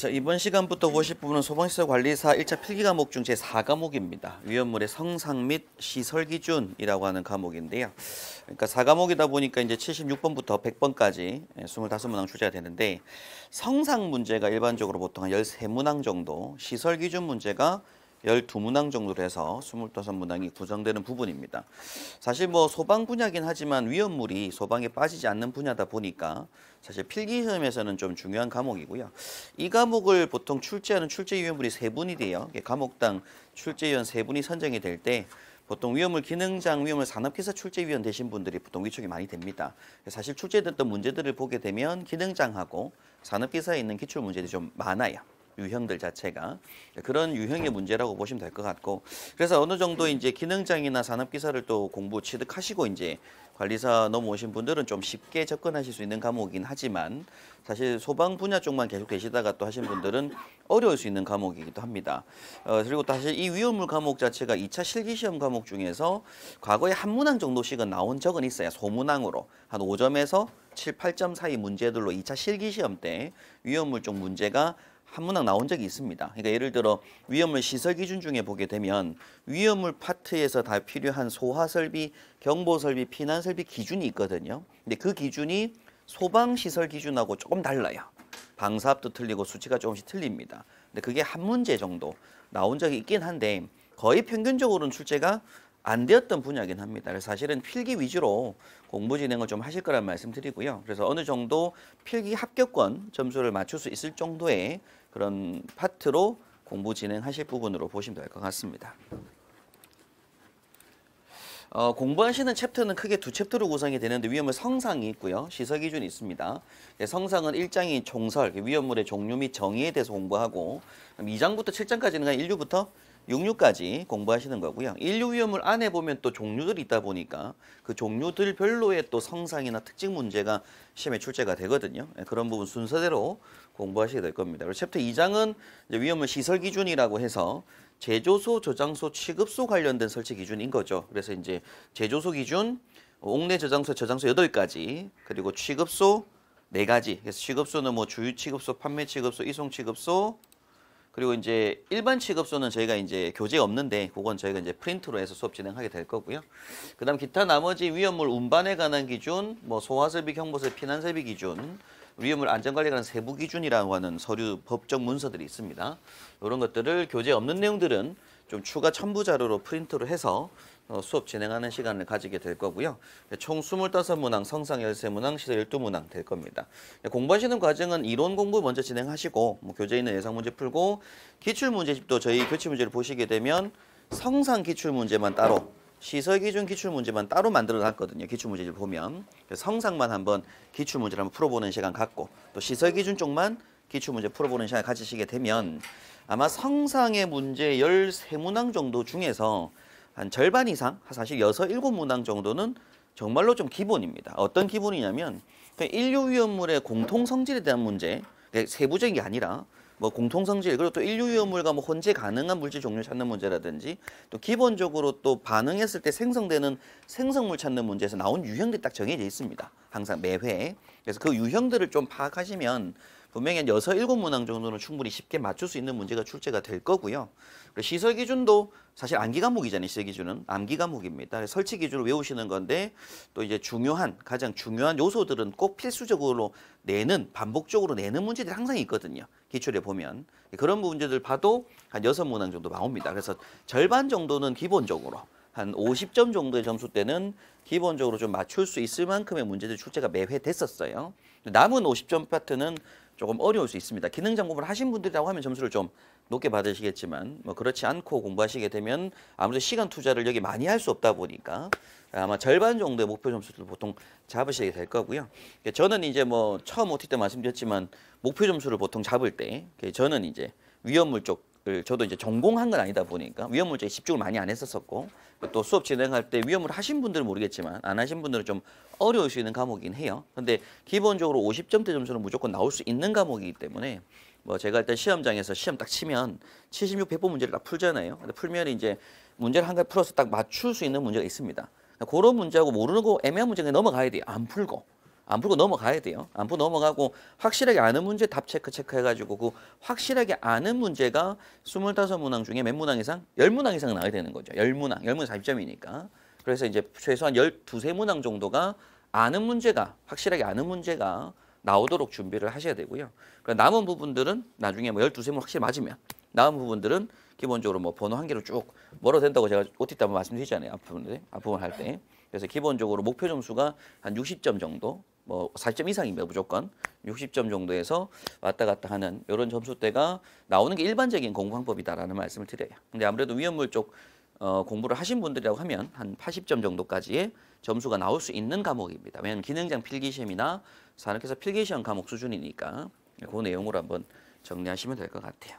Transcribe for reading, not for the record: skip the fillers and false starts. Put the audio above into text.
자, 이번 시간부터 보실 부분은 소방시설관리사 1차 필기 과목 중 제4과목입니다. 위험물의 성상 및 시설 기준이라고 하는 과목인데요. 그러니까 4과목이다 보니까 이제 76번부터 100번까지 25문항 출제가 되는데, 성상 문제가 일반적으로 보통 한 13문항 정도, 시설 기준 문제가 12문항 정도로 해서 25문항이 구성되는 부분입니다. 사실 뭐 소방 분야긴 하지만 위험물이 소방에 빠지지 않는 분야다 보니까 사실 필기시험에서는 좀 중요한 과목이고요. 이 과목을 보통 출제하는 출제위원분이 3분이 돼요. 과목당 출제위원 3분이 선정이 될 때 보통 위험물 기능장, 위험물 산업기사 출제위원 되신 분들이 보통 위촉이 많이 됩니다. 사실 출제됐던 문제들을 보게 되면 기능장하고 산업기사에 있는 기출문제들이 좀 많아요. 유형들 자체가 그런 유형의 문제라고 보시면 될 것 같고, 그래서 어느 정도 이제 기능장이나 산업기사를 또 공부 취득하시고 이제 관리사 넘어오신 분들은 좀 쉽게 접근하실 수 있는 과목이긴 하지만, 사실 소방 분야 쪽만 계속 계시다가 또 하신 분들은 어려울 수 있는 과목이기도 합니다. 그리고 사실 이 위험물 과목 자체가 2차 실기시험 과목 중에서 과거에 한 문항 정도씩은 나온 적은 있어요. 소문항으로 한 5점에서 7, 8점 사이 문제들로 2차 실기시험 때 위험물 쪽 문제가 한 문항 나온 적이 있습니다. 그러니까 예를 들어 위험물 시설 기준 중에 보게 되면 위험물 파트에서 다 필요한 소화 설비, 경보 설비, 피난 설비 기준이 있거든요. 근데 그 기준이 소방 시설 기준하고 조금 달라요. 방사압도 틀리고 수치가 조금씩 틀립니다. 근데 그게 한 문제 정도 나온 적이 있긴 한데 거의 평균적으로는 출제가 안 되었던 분야긴 합니다. 그래서 사실은 필기 위주로 공부 진행을 좀 하실 거란 말씀드리고요. 그래서 어느 정도 필기 합격권 점수를 맞출 수 있을 정도의 그런 파트로 공부 진행하실 부분으로 보시면 될 것 같습니다. 공부하시는 챕터는 크게 두 챕터로 구성이 되는데 위험물 성상이 있고요. 시설 기준이 있습니다. 성상은 1장이 총설, 위험물의 종류 및 정의에 대해서 공부하고, 2장부터 7장까지는 그냥 1류부터 6류까지 공부하시는 거고요. 1류 위험물 안에 보면 또 종류들이 있다 보니까 그 종류들별로의 또 성상이나 특징 문제가 시험에 출제가 되거든요. 그런 부분 순서대로 공부하시게 될 겁니다. 그리고 챕터 2장은 이제 위험물 시설 기준이라고 해서 제조소, 저장소, 취급소 관련된 설치 기준인 거죠. 그래서 이제 제조소 기준, 옥내 저장소, 저장소 8가지, 그리고 취급소 4가지. 그래서 취급소는 뭐 주유 취급소, 판매 취급소, 이송 취급소, 그리고 이제 일반 취급소는 저희가 이제 교재 없는데 그건 저희가 이제 프린트로 해서 수업 진행하게 될 거고요. 그다음 기타 나머지 위험물 운반에 관한 기준, 뭐 소화설비, 경보설비, 피난설비 기준, 위험물 안전관리에 관한 세부 기준이라고 하는 서류 법적 문서들이 있습니다. 이런 것들을 교재 없는 내용들은 좀 추가 첨부 자료로 프린트로 해서 수업 진행하는 시간을 가지게 될 거고요. 총 25문항, 성상 13문항, 시설 12문항 될 겁니다. 공부하시는 과정은 이론 공부 먼저 진행하시고 뭐 교재에 있는 예상 문제 풀고, 기출문제집도 저희 교치문제를 보시게 되면 성상 기출문제만 따로, 시설 기준 기출문제만 따로 만들어 놨거든요. 기출문제를 보면 성상만 한번 기출문제를 한번 풀어보는 시간 갖고, 또 시설 기준 쪽만 기출문제 풀어보는 시간 가지시게 되면 아마 성상의 문제 13문항 정도 중에서 한 절반 이상, 사실 6, 7문항 정도는 정말로 좀 기본입니다. 어떤 기본이냐면 인류 위험물의 공통 성질에 대한 문제, 세부적인 게 아니라 뭐 공통 성질, 그리고 또 인류 위험물과 뭐 혼재 가능한 물질 종류 찾는 문제라든지, 또 기본적으로 또 반응했을 때 생성되는 생성물 찾는 문제에서 나온 유형들이 딱 정해져 있습니다. 항상 매회. 그래서 그 유형들을 좀 파악하시면 분명히 한 6, 7문항 정도는 충분히 쉽게 맞출 수 있는 문제가 출제가 될 거고요. 시설 기준도 사실 암기 과목이잖아요. 시설 기준은 암기 과목입니다. 설치 기준을 외우시는 건데, 또 이제 가장 중요한 요소들은 꼭 필수적으로 내는, 반복적으로 내는 문제들이 항상 있거든요. 기출에 보면 그런 문제들 봐도 한 6문항 정도 나옵니다. 그래서 절반 정도는 기본적으로 한 50점 정도의 점수 때는 기본적으로 좀 맞출 수 있을 만큼의 문제들 출제가 매회 됐었어요. 남은 50점 파트는 조금 어려울 수 있습니다. 기능장 공부를 하신 분들이라고 하면 점수를 좀 높게 받으시겠지만, 뭐 그렇지 않고 공부하시게 되면 아무래도 시간 투자를 여기 많이 할 수 없다 보니까 아마 절반 정도의 목표 점수를 보통 잡으시게 될 거고요. 저는 이제 뭐 처음 OT 때 말씀드렸지만 목표 점수를 보통 잡을 때 저는 이제 위험물 쪽을, 저도 이제 전공한 건 아니다 보니까 위험물 쪽에 집중을 많이 안 했었었고, 또 수업 진행할 때 위험물 하신 분들은 모르겠지만 안 하신 분들은 좀 어려울 수 있는 과목이긴 해요. 근데 기본적으로 50점대 점수는 무조건 나올 수 있는 과목이기 때문에 뭐 제가 일단 시험장에서 시험 딱 치면 76, 100번 문제를 딱 풀잖아요. 근데 풀면 이제 문제를 한 가지 풀어서 딱 맞출 수 있는 문제가 있습니다. 그런 문제하고 모르는 거 애매한 문제가 넘어가야 돼요. 안 풀고. 안 풀고 넘어가야 돼요. 안 풀고 넘어가고 확실하게 아는 문제 답 체크해가지고 그 확실하게 아는 문제가 25문항 중에 몇 문항 이상? 10문항 이상 나와야 되는 거죠. 10문항 40점이니까. 그래서 이제 최소한 12~13문항 정도가 아는 문제가 확실하게 아는 문제가 나오도록 준비를 하셔야 되고요. 남은 부분들은 나중에 뭐 12세문 확실히 맞으면 남은 부분들은 기본적으로 뭐 번호 한 개로 쭉 멀어도 된다고 제가 OT 때 한번 말씀드리잖아요. 앞부분 할 때. 그래서 기본적으로 목표 점수가 한 60점 정도, 뭐 40점 이상입니다. 무조건 60점 정도에서 왔다 갔다 하는 이런 점수대가 나오는 게 일반적인 공부 방법이다라는 말씀을 드려요. 근데 아무래도 위험물 쪽 공부를 하신 분들이라고 하면 한 80점 정도까지의 점수가 나올 수 있는 과목입니다. 왜냐하면 기능장 필기시험이나 산업회사 필기시험 과목 수준이니까 그 내용으로 한번 정리하시면 될 것 같아요.